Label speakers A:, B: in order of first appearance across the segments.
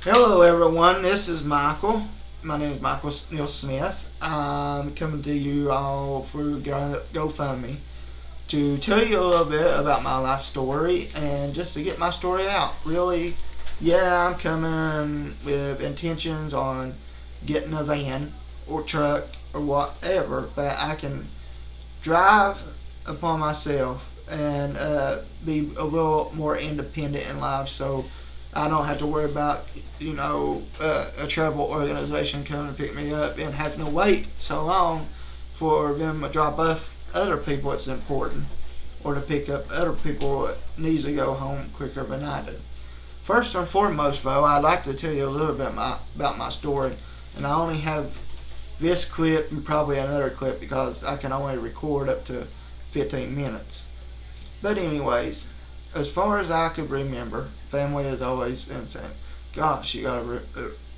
A: Hello, everyone. This is Michael. My name is Michael Neil Smith. I'm coming to you all through GoFundMe to tell you a little bit about my life story and just to get my story out. Really, yeah, I'm coming with intentions on getting a van or truck or whatever that I can drive upon myself and be a little more independent in life, so I don't have to worry about a travel organization coming to pick me up and having to wait so long for them to drop off other people. It's important, or to pick up other people that needs to go home quicker than I do. First and foremost, though, I'd like to tell you a little bit about my story, and I only have this clip and probably another clip because I can only record up to 15 minutes. But anyways, as far as I could remember, family is always insane. Gosh, you got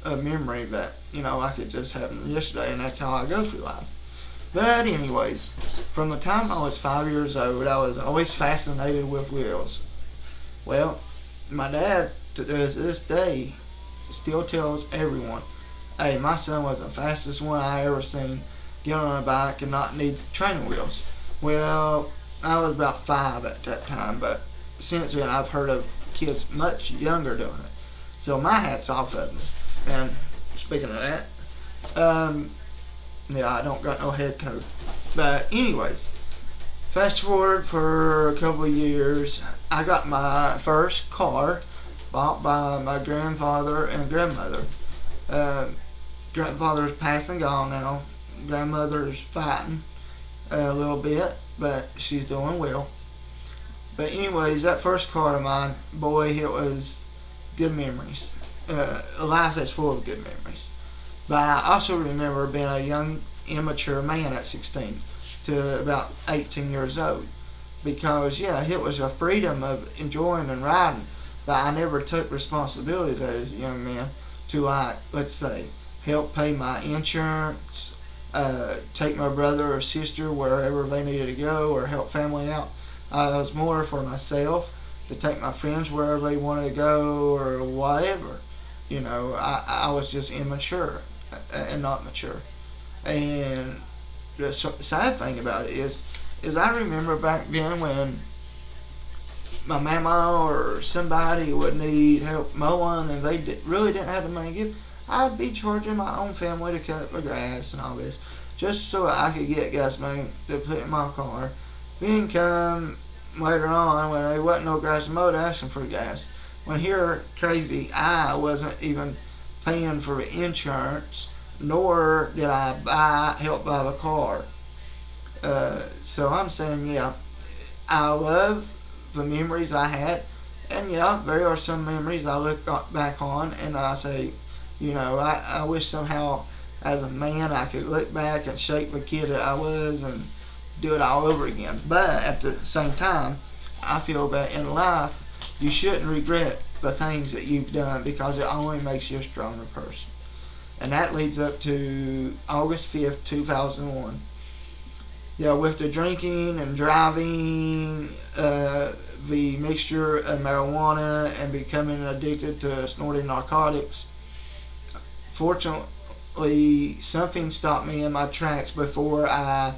A: a memory that I could just have yesterday, and that's how I go through life. But anyways, from the time I was 5 years old, I was always fascinated with wheels. Well, my dad to this day still tells everyone, "Hey, my son was the fastest one I ever seen get on a bike and not need training wheels." Well, I was about 5 at that time, but since then I've heard of kids much younger doing it. So my hat's off of them. And speaking of that, yeah, I don't got no head coat. But anyways, fast forward for a couple of years, I got my first car bought by my grandfather and grandmother. Uh, Grandfather's passed and gone now. Grandmother's fighting a little bit, but she's doing well. But anyways, that first car of mine, boy, it was good memories. A life that's full of good memories. But I also remember being a young, immature man at 16 to about 18 years old. Because, yeah, it was a freedom of enjoying and riding, but I never took responsibilities as a young man to, like, let's say, help pay my insurance, take my brother or sister wherever they needed to go, or help family out. I was more for myself to take my friends wherever they wanted to go or whatever. I was just immature and not mature. And the sad thing about it is I remember back then when my mama or somebody would need help mowing and they really didn't have the money to give, I'd be charging my own family to cut the grass and all this just so I could get gas money to put in my car. Then come later on when there wasn't no grass to mow to ask them for gas. When here, crazy, I wasn't even paying for the insurance, nor did I help buy the car. So I'm saying, yeah, I love the memories I had, and yeah, there are some memories I look back on and I say, I wish somehow as a man I could look back and shape the kid that I was and do it all over again. But at the same time, I feel that in life you shouldn't regret the things that you've done because it only makes you a stronger person. And that leads up to August 5th, 2001. Yeah, with the drinking and driving, the mixture of marijuana and becoming addicted to snorting narcotics, fortunately, something stopped me in my tracks before I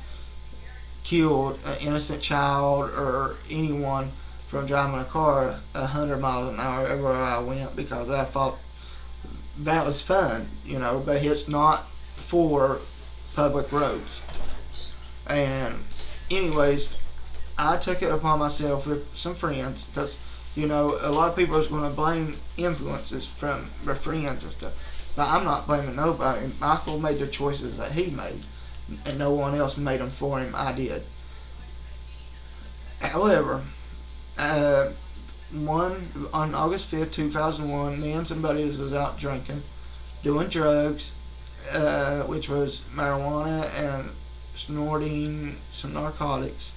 A: killed an innocent child or anyone from driving a car 100 miles an hour everywhere I went because I thought that was fun, but it's not for public roads. And anyways, I took it upon myself with some friends because, a lot of people is going to blame influences from their friends and stuff. But I'm not blaming nobody. Michael made the choices that he made, and no one else made them for him. I did. However, uh, on August 5th, 2001, me and some buddies was out drinking, doing drugs, which was marijuana and snorting some narcotics.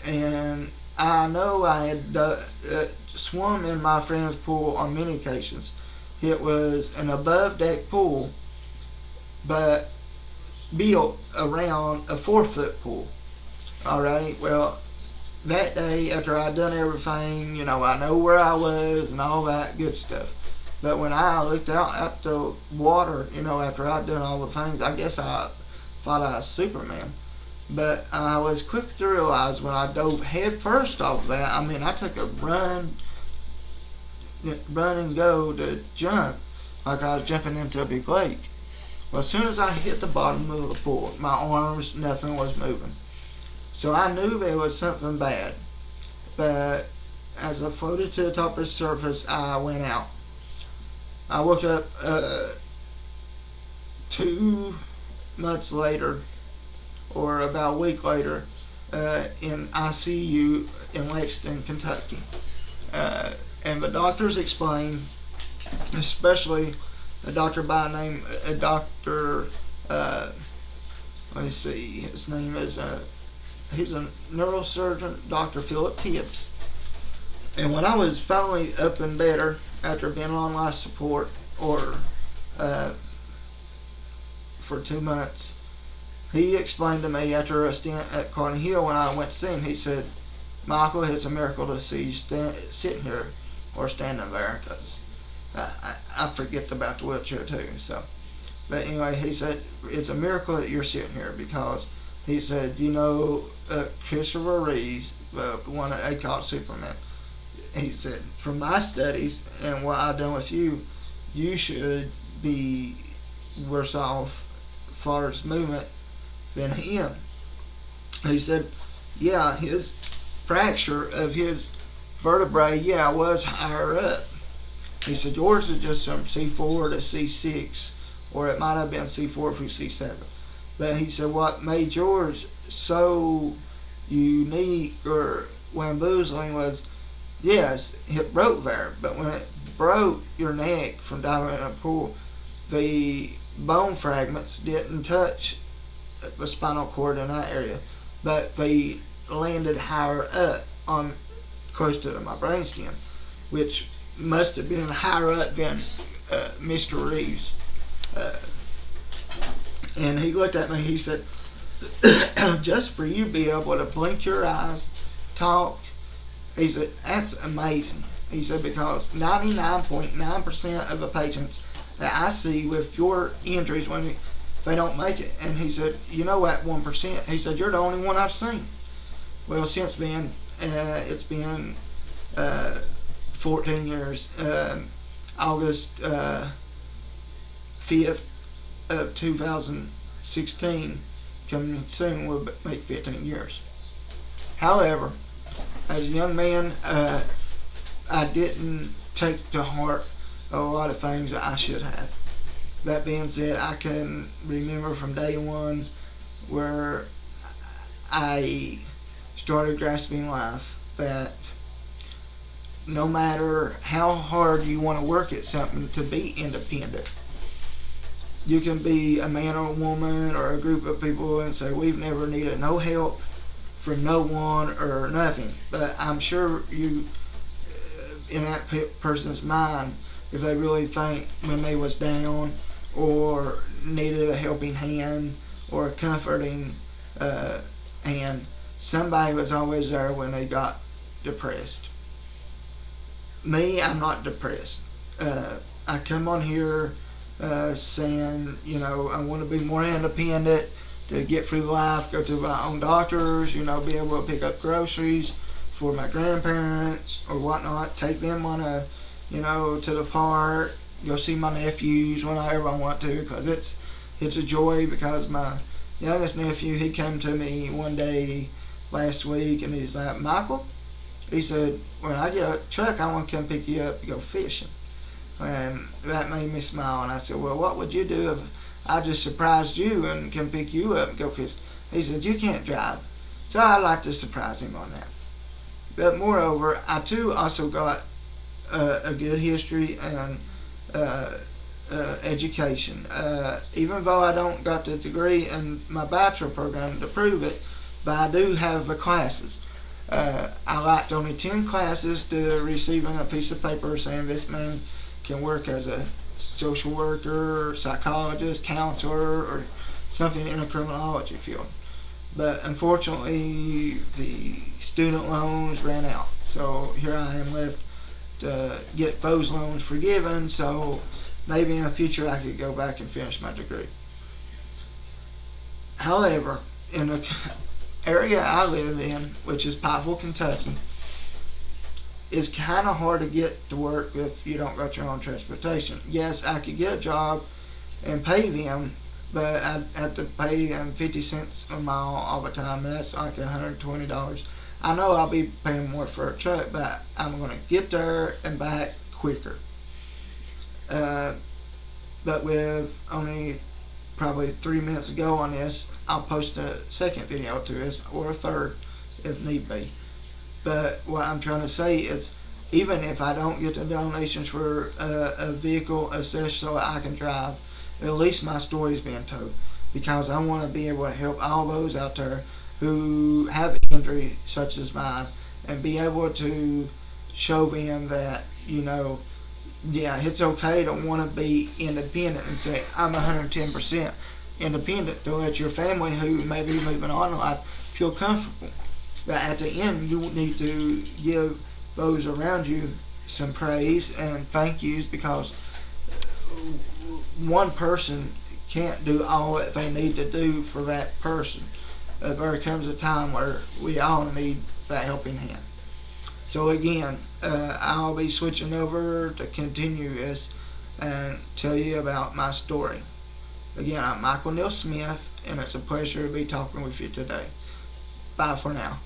A: And I know I had swum in my friend's pool on many occasions. It was an above deck pool, but built around a 4 foot pool. Alright, well, that day after I'd done everything, I know where I was and all that good stuff. But when I looked out at the water, after I'd done all the things, I guess I thought I was Superman. But I was quick to realize when I dove head first off that, I took a run and go to jump like I was jumping into a big lake. Well, as soon as I hit the bottom of the pool, my arms, nothing was moving. So I knew there was something bad. But as I floated to the top of the surface, I went out. I woke up 2 months later, or about a week later, in ICU in Lexington, Kentucky. And the doctors explained, especially a doctor by name, Dr. Let me see, his name is, he's a neurosurgeon, Dr. Philip Tibbs. And when I was finally up and better after being on life support or for 2 months, he explained to me after a stint at Carnegie Hill when I went to see him, he said, Michael, it's a miracle to see you sitting here or standing there, because I forget about the wheelchair too. So, but anyway, he said it's a miracle that you're sitting here, because he said, Christopher Reeves, the one that they called Superman. He said, from my studies and what I've done with you, you should be worse off as far as movement than him. He said, yeah, his fracture of his vertebrae, was higher up. He said, yours is just from C4 to C6, or it might have been C4 through C7. But he said, what made yours so unique or bamboozling was, yes, it broke there, but when it broke your neck from diving in a pool, the bone fragments didn't touch the spinal cord in that area, but they landed higher up on close to my brainstem, which must have been higher up than Mr. Reeves. And he looked at me, he said, just for you to be able to blink your eyes, talk, he said, that's amazing. He said, because 99.9% of the patients that I see with your injuries, when they don't make it, and he said, that 1%, he said, you're the only one I've seen. Well, since then, it's been 14 years. August 5th of 2016, coming soon, will make 15 years. However, as a young man, I didn't take to heart a lot of things that I should have. That being said, I can remember from day one where I started grasping life, that no matter how hard you want to work at something to be independent, you can be a man or a woman or a group of people and say, we've never needed no help from no one or nothing. But I'm sure you, in that person's mind, if they really think when they was down or needed a helping hand or a comforting hand, somebody was always there when they got depressed. Me, I'm not depressed. I come on here saying, I want to be more independent, to get through life, go to my own doctors, be able to pick up groceries for my grandparents or whatnot, take them on a, to the park, go see my nephews whenever I want to, because it's a joy. Because my youngest nephew, he came to me one day last week and he's like, Michael, he said, when I get a truck, I want to come pick you up and go fishing. And that made me smile, and I said, well, what would you do if I just surprised you and come pick you up and go fishing? He said, you can't drive. So I'd like to surprise him on that. But moreover, I too also got a good history and education. Even though I don't got the degree in my bachelor program to prove it, but I do have the classes. I lacked only 10 classes to receiving a piece of paper saying this man can work as a social worker, psychologist, counselor, or something in the criminology field. But unfortunately, the student loans ran out. So here I am left to get those loans forgiven, so maybe in the future I could go back and finish my degree. However, in the area I live in, which is Pikeville, Kentucky, it's kind of hard to get to work if you don't got your own transportation. Yes, I could get a job and pay them, but I'd have to pay them 50 cents a mile all the time, and that's like $120. I know I'll be paying more for a truck, but I'm going to get there and back quicker. Uh, but with only probably 3 minutes to go on this, I'll post a second video to this, or a third if need be. But what I'm trying to say is, even if I don't get the donations for a vehicle assessed so I can drive, at least my story's being told, because I want to be able to help all those out there who have injury such as mine, and be able to show them that, yeah, it's okay to want to be independent and say, I'm 110% independent, to let your family who may be moving on in life feel comfortable. But at the end, you need to give those around you some praise and thank yous, because one person can't do all that they need to do for that person. There comes a time where we all need that helping hand. So again, I'll be switching over to continue this and tell you about my story. Again, I'm Michael Neal Smith, and it's a pleasure to be talking with you today. Bye for now.